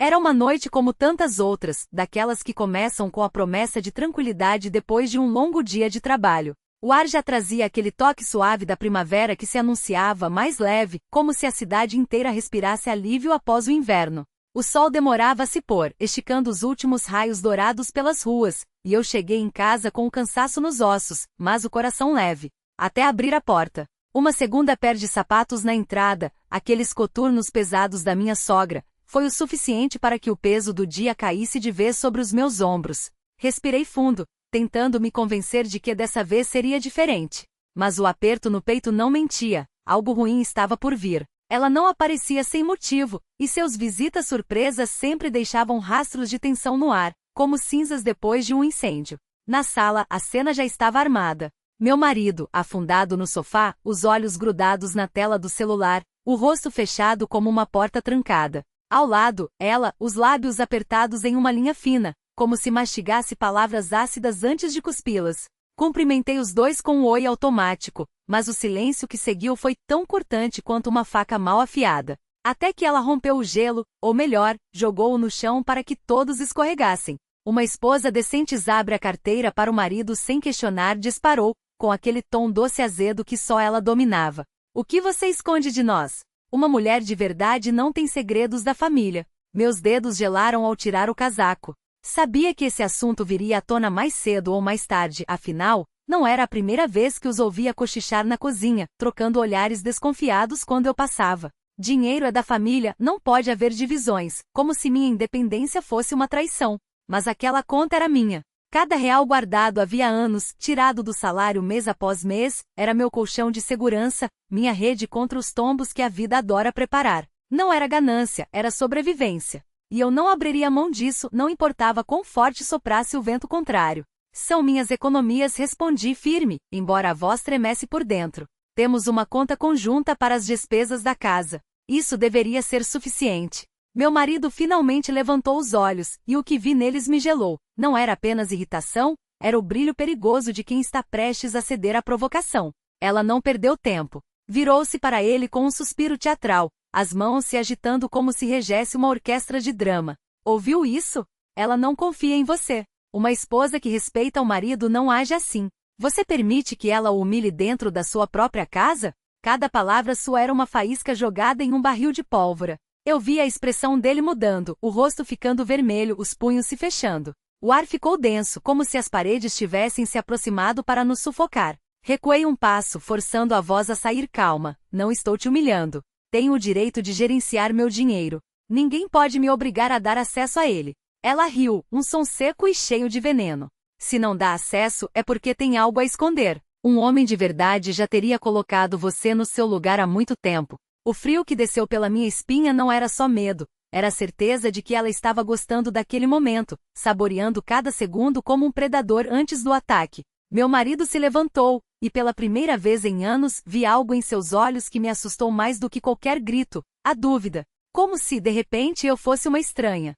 Era uma noite como tantas outras, daquelas que começam com a promessa de tranquilidade depois de um longo dia de trabalho. O ar já trazia aquele toque suave da primavera que se anunciava mais leve, como se a cidade inteira respirasse alívio após o inverno. O sol demorava a se pôr, esticando os últimos raios dourados pelas ruas, e eu cheguei em casa com o cansaço nos ossos, mas o coração leve. Até abrir a porta. Uma segunda pair de sapatos na entrada, aqueles coturnos pesados da minha sogra, foi o suficiente para que o peso do dia caísse de vez sobre os meus ombros. Respirei fundo, tentando me convencer de que dessa vez seria diferente. Mas o aperto no peito não mentia, algo ruim estava por vir. Ela não aparecia sem motivo, e seus visitas surpresas sempre deixavam rastros de tensão no ar, como cinzas depois de um incêndio. Na sala, a cena já estava armada. Meu marido, afundado no sofá, os olhos grudados na tela do celular, o rosto fechado como uma porta trancada. Ao lado, ela, os lábios apertados em uma linha fina, como se mastigasse palavras ácidas antes de cuspi-las. Cumprimentei os dois com um oi automático, mas o silêncio que seguiu foi tão cortante quanto uma faca mal afiada. Até que ela rompeu o gelo, ou melhor, jogou-o no chão para que todos escorregassem. Uma esposa decente abre a carteira para o marido sem questionar, disparou, com aquele tom doce azedo que só ela dominava. O que você esconde de nós? Uma mulher de verdade não tem segredos da família. Meus dedos gelaram ao tirar o casaco. Sabia que esse assunto viria à tona mais cedo ou mais tarde, afinal, não era a primeira vez que os ouvia cochichar na cozinha, trocando olhares desconfiados quando eu passava. Dinheiro é da família, não pode haver divisões, como se minha independência fosse uma traição. Mas aquela conta era minha. Cada real guardado havia anos, tirado do salário mês após mês, era meu colchão de segurança, minha rede contra os tombos que a vida adora preparar. Não era ganância, era sobrevivência. E eu não abriria mão disso, não importava quão forte soprasse o vento contrário. São minhas economias, respondi firme, embora a voz tremesse por dentro. Temos uma conta conjunta para as despesas da casa. Isso deveria ser suficiente. Meu marido finalmente levantou os olhos, e o que vi neles me gelou. Não era apenas irritação, era o brilho perigoso de quem está prestes a ceder à provocação. Ela não perdeu tempo. Virou-se para ele com um suspiro teatral, as mãos se agitando como se regesse uma orquestra de drama. Ouviu isso? Ela não confia em você. Uma esposa que respeita o marido não age assim. Você permite que ela o humilhe dentro da sua própria casa? Cada palavra sua era uma faísca jogada em um barril de pólvora. Eu vi a expressão dele mudando, o rosto ficando vermelho, os punhos se fechando. O ar ficou denso, como se as paredes tivessem se aproximado para nos sufocar. Recuei um passo, forçando a voz a sair calma. Não estou te humilhando. Tenho o direito de gerenciar meu dinheiro. Ninguém pode me obrigar a dar acesso a ele. Ela riu, um som seco e cheio de veneno. Se não dá acesso, é porque tem algo a esconder. Um homem de verdade já teria colocado você no seu lugar há muito tempo. O frio que desceu pela minha espinha não era só medo, era a certeza de que ela estava gostando daquele momento, saboreando cada segundo como um predador antes do ataque. Meu marido se levantou, e pela primeira vez em anos vi algo em seus olhos que me assustou mais do que qualquer grito, a dúvida. Como se, de repente, eu fosse uma estranha.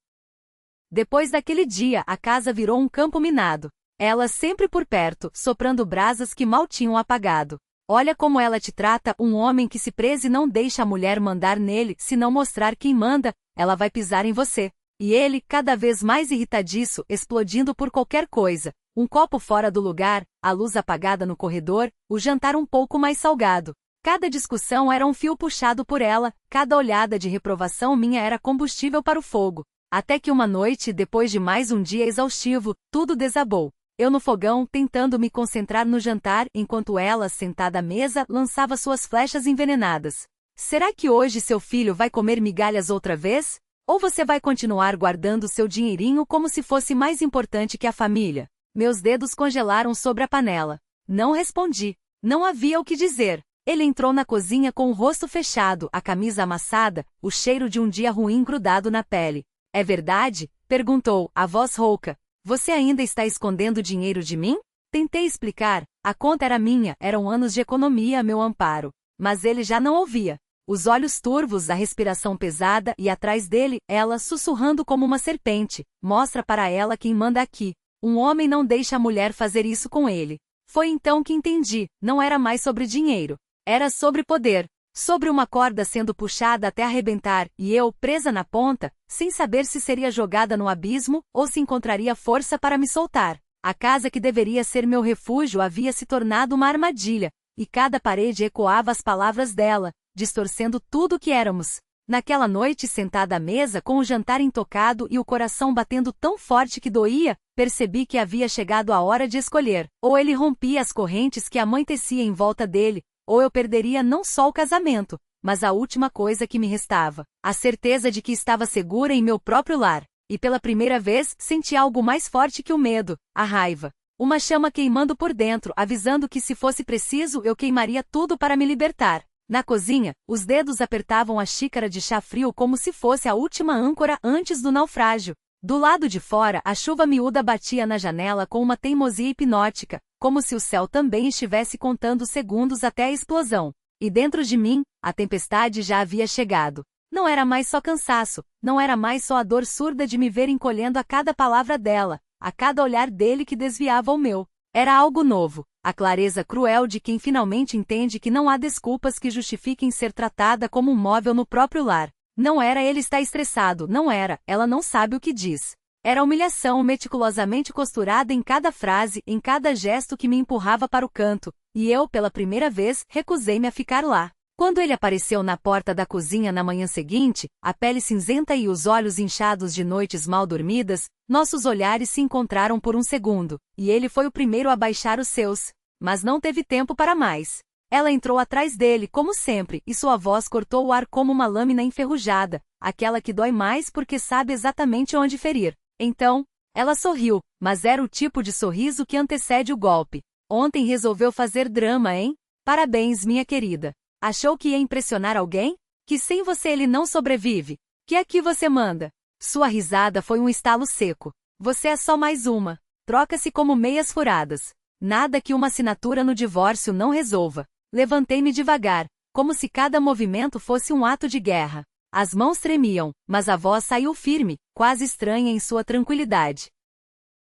Depois daquele dia, a casa virou um campo minado. Ela sempre por perto, soprando brasas que mal tinham apagado. Olha como ela te trata, um homem que se preze não deixa a mulher mandar nele, se não mostrar quem manda, ela vai pisar em você. E ele, cada vez mais irritadiço, explodindo por qualquer coisa. Um copo fora do lugar, a luz apagada no corredor, o jantar um pouco mais salgado. Cada discussão era um fio puxado por ela, cada olhada de reprovação minha era combustível para o fogo. Até que uma noite, depois de mais um dia exaustivo, tudo desabou. Eu no fogão, tentando me concentrar no jantar, enquanto ela, sentada à mesa, lançava suas flechas envenenadas. Será que hoje seu filho vai comer migalhas outra vez? Ou você vai continuar guardando seu dinheirinho como se fosse mais importante que a família? Meus dedos congelaram sobre a panela. Não respondi. Não havia o que dizer. Ele entrou na cozinha com o rosto fechado, a camisa amassada, o cheiro de um dia ruim grudado na pele. É verdade? Perguntou, a voz rouca. Você ainda está escondendo dinheiro de mim? Tentei explicar. A conta era minha, eram anos de economia a meu amparo. Mas ele já não ouvia. Os olhos turvos, a respiração pesada e atrás dele, ela sussurrando como uma serpente. Mostra para ela quem manda aqui. Um homem não deixa a mulher fazer isso com ele. Foi então que entendi, não era mais sobre dinheiro. Era sobre poder. sobre uma corda sendo puxada até arrebentar, e eu, presa na ponta, sem saber se seria jogada no abismo ou se encontraria força para me soltar. A casa que deveria ser meu refúgio havia se tornado uma armadilha, e cada parede ecoava as palavras dela, distorcendo tudo o que éramos. Naquela noite, sentada à mesa com o jantar intocado e o coração batendo tão forte que doía, percebi que havia chegado a hora de escolher. Ou ele rompia as correntes que a mãe tecia em volta dele, ou eu perderia não só o casamento, mas a última coisa que me restava, a certeza de que estava segura em meu próprio lar. E pela primeira vez, senti algo mais forte que o medo, a raiva. Uma chama queimando por dentro, avisando que se fosse preciso eu queimaria tudo para me libertar. Na cozinha, os dedos apertavam a xícara de chá frio como se fosse a última âncora antes do naufrágio. Do lado de fora, a chuva miúda batia na janela com uma teimosia hipnótica, como se o céu também estivesse contando segundos até a explosão. E dentro de mim, a tempestade já havia chegado. Não era mais só cansaço, não era mais só a dor surda de me ver encolhendo a cada palavra dela, a cada olhar dele que desviava o meu. Era algo novo, a clareza cruel de quem finalmente entende que não há desculpas que justifiquem ser tratada como um móvel no próprio lar. Não era ele estar estressado, não era, ela não sabe o que diz. Era humilhação meticulosamente costurada em cada frase, em cada gesto que me empurrava para o canto, e eu, pela primeira vez, recusei-me a ficar lá. Quando ele apareceu na porta da cozinha na manhã seguinte, a pele cinzenta e os olhos inchados de noites mal dormidas, nossos olhares se encontraram por um segundo, e ele foi o primeiro a baixar os seus. Mas não teve tempo para mais. Ela entrou atrás dele, como sempre, e sua voz cortou o ar como uma lâmina enferrujada, aquela que dói mais porque sabe exatamente onde ferir. Então, ela sorriu, mas era o tipo de sorriso que antecede o golpe. Ontem resolveu fazer drama, hein? Parabéns, minha querida. Achou que ia impressionar alguém? Que sem você ele não sobrevive? Que aqui você manda? Sua risada foi um estalo seco. Você é só mais uma. Troca-se como meias furadas. Nada que uma assinatura no divórcio não resolva. Levantei-me devagar, como se cada movimento fosse um ato de guerra. As mãos tremiam, mas a voz saiu firme, quase estranha em sua tranquilidade.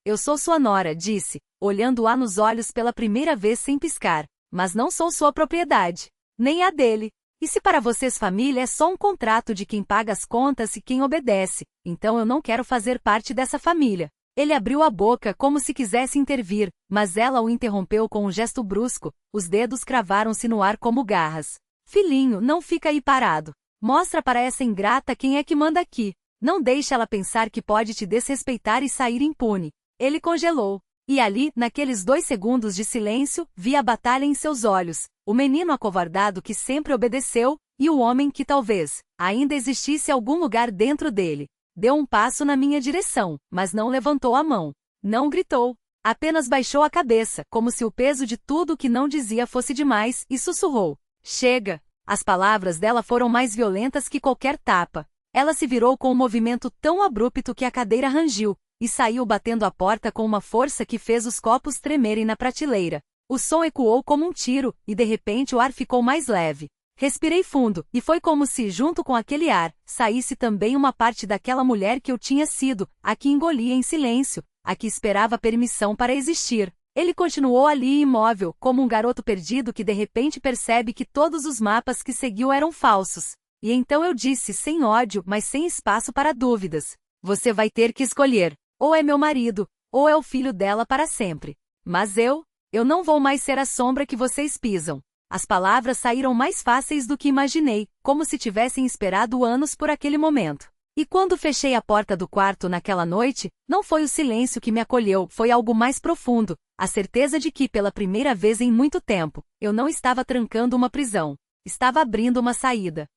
Eu sou sua nora, disse, olhando-a nos olhos pela primeira vez sem piscar. Mas não sou sua propriedade. Nem a dele. E se para vocês família é só um contrato de quem paga as contas e quem obedece, então eu não quero fazer parte dessa família. Ele abriu a boca como se quisesse intervir, mas ela o interrompeu com um gesto brusco, os dedos cravaram-se no ar como garras. Filhinho, não fica aí parado. Mostra para essa ingrata quem é que manda aqui. Não deixe ela pensar que pode te desrespeitar e sair impune. Ele congelou. E ali, naqueles 2 segundos de silêncio, vi a batalha em seus olhos, o menino acovardado que sempre obedeceu, e o homem que talvez ainda existisse algum lugar dentro dele. Deu um passo na minha direção, mas não levantou a mão. Não gritou. Apenas baixou a cabeça, como se o peso de tudo o que não dizia fosse demais, e sussurrou. Chega! As palavras dela foram mais violentas que qualquer tapa. Ela se virou com um movimento tão abrupto que a cadeira rangiu, e saiu batendo a porta com uma força que fez os copos tremerem na prateleira. O som ecoou como um tiro, e de repente o ar ficou mais leve. Respirei fundo, e foi como se, junto com aquele ar, saísse também uma parte daquela mulher que eu tinha sido, a que engolia em silêncio, a que esperava permissão para existir. Ele continuou ali imóvel, como um garoto perdido que de repente percebe que todos os mapas que seguiu eram falsos. E então eu disse sem ódio, mas sem espaço para dúvidas. Você vai ter que escolher. Ou é meu marido, ou é o filho dela para sempre. Mas eu não vou mais ser a sombra que vocês pisam. As palavras saíram mais fáceis do que imaginei, como se tivessem esperado anos por aquele momento. E quando fechei a porta do quarto naquela noite, não foi o silêncio que me acolheu, foi algo mais profundo, a certeza de que, pela primeira vez em muito tempo, eu não estava trancando uma prisão. Estava abrindo uma saída.